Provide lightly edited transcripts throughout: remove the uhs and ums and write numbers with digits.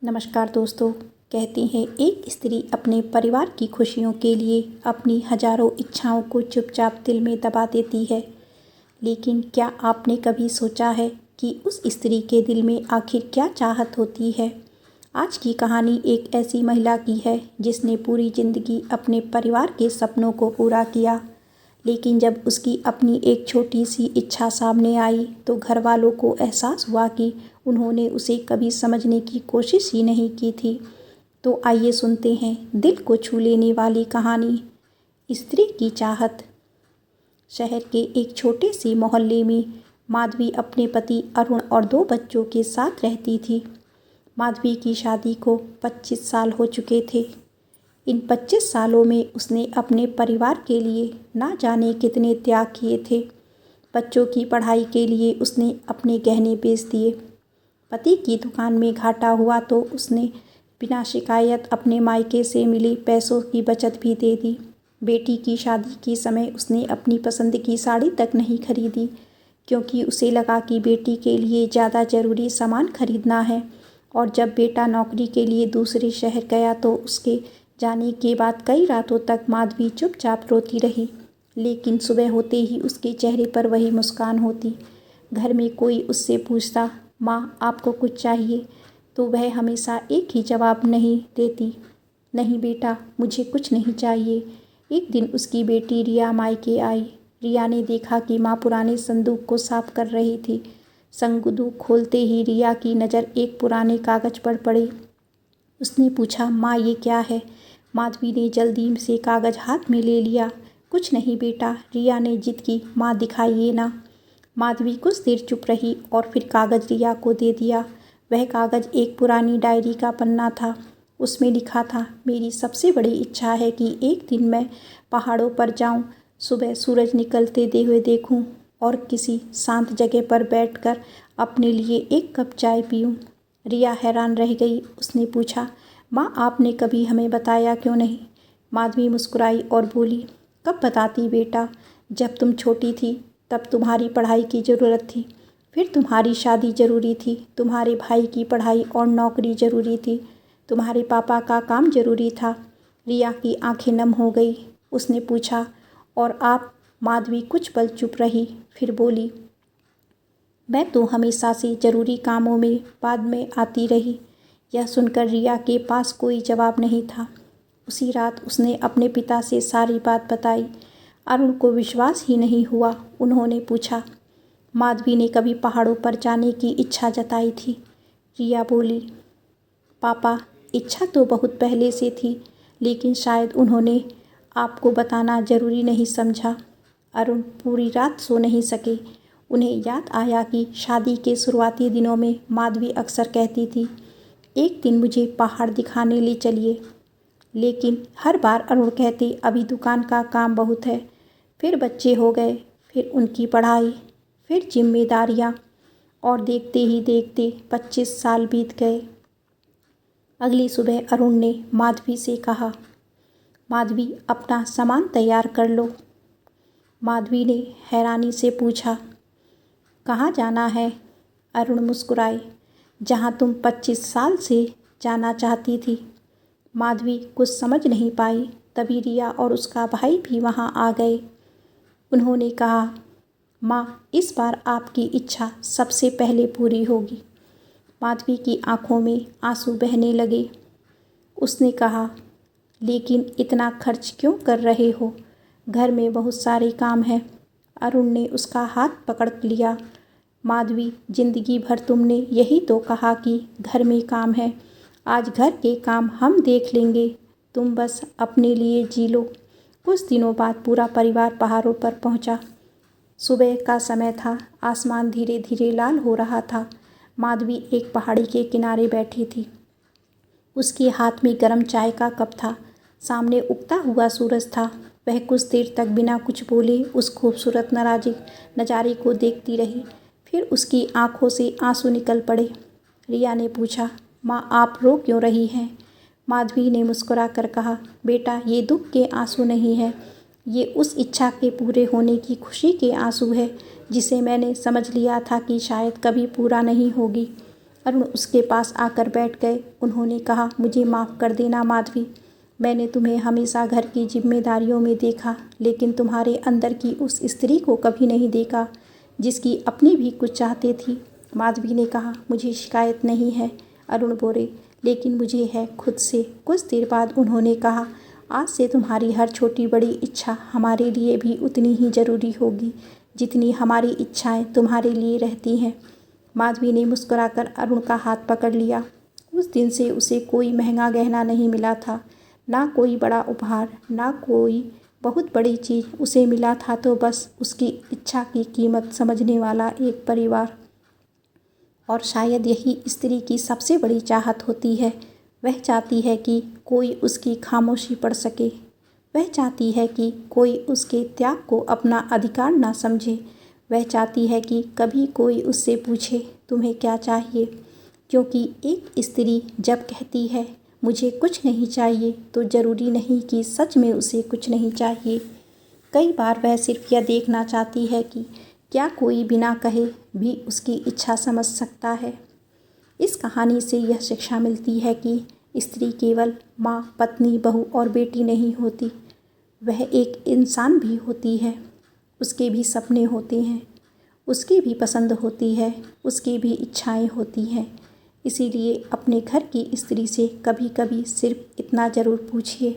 नमस्कार दोस्तों। कहती हैं एक स्त्री अपने परिवार की खुशियों के लिए अपनी हजारों इच्छाओं को चुपचाप दिल में दबा देती है। लेकिन क्या आपने कभी सोचा है कि उस स्त्री के दिल में आखिर क्या चाहत होती है? आज की कहानी एक ऐसी महिला की है जिसने पूरी जिंदगी अपने परिवार के सपनों को पूरा किया, लेकिन जब उसकी अपनी एक छोटी सी इच्छा सामने आई तो घर वालों को एहसास हुआ कि उन्होंने उसे कभी समझने की कोशिश ही नहीं की थी। तो आइए सुनते हैं दिल को छू लेने वाली कहानी, स्त्री की चाहत। शहर के एक छोटे से मोहल्ले में माधवी अपने पति अरुण और 2 बच्चों के साथ रहती थी। माधवी की शादी को 25 साल हो चुके थे। इन 25 सालों में उसने अपने परिवार के लिए ना जाने कितने त्याग किए थे। बच्चों की पढ़ाई के लिए उसने अपने गहने बेच दिए। पति की दुकान में घाटा हुआ तो उसने बिना शिकायत अपने मायके से मिले पैसों की बचत भी दे दी। बेटी की शादी के समय उसने अपनी पसंद की साड़ी तक नहीं खरीदी, क्योंकि उसे लगा कि बेटी के लिए ज़्यादा ज़रूरी सामान खरीदना है। और जब बेटा नौकरी के लिए दूसरे शहर गया तो उसके जाने के बाद कई रातों तक माधवी चुपचाप रोती रही, लेकिन सुबह होते ही उसके चेहरे पर वही मुस्कान होती। घर में कोई उससे पूछता, माँ आपको कुछ चाहिए, तो वह हमेशा एक ही जवाब नहीं देती, नहीं बेटा मुझे कुछ नहीं चाहिए। एक दिन उसकी बेटी रिया मायके आई। रिया ने देखा कि माँ पुराने संदूक को साफ कर रही थी। संदूक खोलते ही रिया की नज़र एक पुराने कागज पर पड़ी। उसने पूछा, माँ ये क्या है? माधवी ने जल्दी से कागज हाथ में ले लिया। कुछ नहीं बेटा, रिया ने जिद की, माँ दिखाइए ना। माधवी कुछ देर चुप रही और फिर कागज रिया को दे दिया। वह कागज एक पुरानी डायरी का पन्ना था। उसमें लिखा था, मेरी सबसे बड़ी इच्छा है कि एक दिन मैं पहाड़ों पर जाऊं, सुबह सूरज निकलते हुए देखूं और किसी शांत जगह पर बैठकर अपने लिए एक कप चाय पीऊं। रिया हैरान रह गई। उसने पूछा, माँ आपने कभी हमें बताया क्यों नहीं? माधवी मुस्कुराई और बोली, कब बताती बेटा, जब तुम छोटी थी तब तुम्हारी पढ़ाई की ज़रूरत थी, फिर तुम्हारी शादी ज़रूरी थी, तुम्हारे भाई की पढ़ाई और नौकरी ज़रूरी थी, तुम्हारे पापा का काम ज़रूरी था। रिया की आंखें नम हो गई। उसने पूछा, और आप? माधवी कुछ पल चुप रही, फिर बोली, मैं तो हमेशा से ज़रूरी कामों में बाद में आती रही। यह सुनकर रिया के पास कोई जवाब नहीं था। उसी रात उसने अपने पिता से सारी बात बताई। अरुण को विश्वास ही नहीं हुआ। उन्होंने पूछा, माधवी ने कभी पहाड़ों पर जाने की इच्छा जताई थी? रिया बोली, पापा इच्छा तो बहुत पहले से थी, लेकिन शायद उन्होंने आपको बताना ज़रूरी नहीं समझा। अरुण पूरी रात सो नहीं सके। उन्हें याद आया कि शादी के शुरुआती दिनों में माधवी अक्सर कहती थी, एक दिन मुझे पहाड़ दिखाने ले चलिए, लेकिन हर बार अरुण कहते, अभी दुकान का काम बहुत है। फिर बच्चे हो गए, फिर उनकी पढ़ाई, फिर जिम्मेदारियाँ, और देखते ही देखते 25 साल बीत गए। अगली सुबह अरुण ने माधवी से कहा, माधवी अपना सामान तैयार कर लो। माधवी ने हैरानी से पूछा, कहाँ जाना है? अरुण मुस्कुराए, जहाँ तुम 25 साल से जाना चाहती थी। माधवी कुछ समझ नहीं पाई। तभी रिया और उसका भाई भी वहाँ आ गए। उन्होंने कहा, माँ इस बार आपकी इच्छा सबसे पहले पूरी होगी। माधवी की आंखों में आंसू बहने लगे। उसने कहा, लेकिन इतना खर्च क्यों कर रहे हो? घर में बहुत सारे काम हैं। अरुण ने उसका हाथ पकड़ लिया। माधवी, जिंदगी भर तुमने यही तो कहा कि घर में काम है। आज घर के काम हम देख लेंगे, तुम बस अपने लिए जी लो। कुछ दिनों बाद पूरा परिवार पहाड़ों पर पहुंचा। सुबह का समय था। आसमान धीरे धीरे लाल हो रहा था। माधवी एक पहाड़ी के किनारे बैठी थी। उसके हाथ में गर्म चाय का कप था। सामने उगता हुआ सूरज था। वह कुछ देर तक बिना कुछ बोले उस खूबसूरत नज़ारे को देखती रही। फिर उसकी आंखों से आंसू निकल पड़े। रिया ने पूछा, माँ आप रो क्यों रही हैं? माधवी ने मुस्कुरा कर कहा, बेटा ये दुख के आंसू नहीं है, ये उस इच्छा के पूरे होने की खुशी के आंसू है, जिसे मैंने समझ लिया था कि शायद कभी पूरा नहीं होगी। अरुण उसके पास आकर बैठ गए। उन्होंने कहा, मुझे माफ़ कर देना माधवी, मैंने तुम्हें हमेशा घर की जिम्मेदारियों में देखा, लेकिन तुम्हारे अंदर की उस स्त्री को कभी नहीं देखा जिसकी अपनी भी कुछ चाहते थी। माधवी ने कहा, मुझे शिकायत नहीं है। अरुण बोले, लेकिन मुझे है खुद से। कुछ देर बाद उन्होंने कहा, आज से तुम्हारी हर छोटी बड़ी इच्छा हमारे लिए भी उतनी ही ज़रूरी होगी जितनी हमारी इच्छाएं तुम्हारे लिए रहती हैं। माधवी ने मुस्कुराकर अरुण का हाथ पकड़ लिया। उस दिन से उसे कोई महंगा गहना नहीं मिला था, ना कोई बड़ा उपहार, ना कोई बहुत बड़ी चीज़। उसे मिला था तो बस उसकी इच्छा की कीमत समझने वाला एक परिवार। और शायद यही स्त्री की सबसे बड़ी चाहत होती है। वह चाहती है कि कोई उसकी खामोशी पढ़ सके। वह चाहती है कि कोई उसके त्याग को अपना अधिकार ना समझे। वह चाहती है कि कभी कोई उससे पूछे, तुम्हें क्या चाहिए? क्योंकि एक स्त्री जब कहती है मुझे कुछ नहीं चाहिए, तो ज़रूरी नहीं कि सच में उसे कुछ नहीं चाहिए। कई बार वह सिर्फ यह देखना चाहती है कि क्या कोई बिना कहे भी उसकी इच्छा समझ सकता है। इस कहानी से यह शिक्षा मिलती है कि स्त्री केवल माँ, पत्नी, बहू और बेटी नहीं होती, वह एक इंसान भी होती है। उसके भी सपने होते हैं, उसकी भी पसंद होती है, उसकी भी इच्छाएं होती हैं। इसीलिए अपने घर की स्त्री से कभी कभी सिर्फ इतना ज़रूर पूछिए,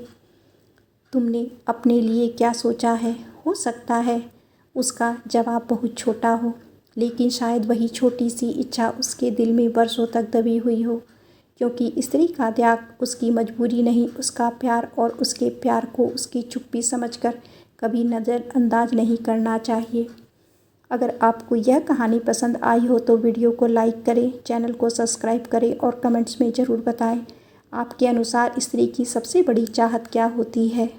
तुमने अपने लिए क्या सोचा है? हो सकता है उसका जवाब बहुत छोटा हो, लेकिन शायद वही छोटी सी इच्छा उसके दिल में बरसों तक दबी हुई हो। क्योंकि स्त्री का त्याग उसकी मजबूरी नहीं, उसका प्यार, और उसके प्यार को उसकी चुप्पी समझकर कभी नज़रअंदाज नहीं करना चाहिए। अगर आपको यह कहानी पसंद आई हो तो वीडियो को लाइक करें, चैनल को सब्सक्राइब करें और कमेंट्स में ज़रूर बताएं आपके अनुसार स्त्री की सबसे बड़ी चाहत क्या होती है।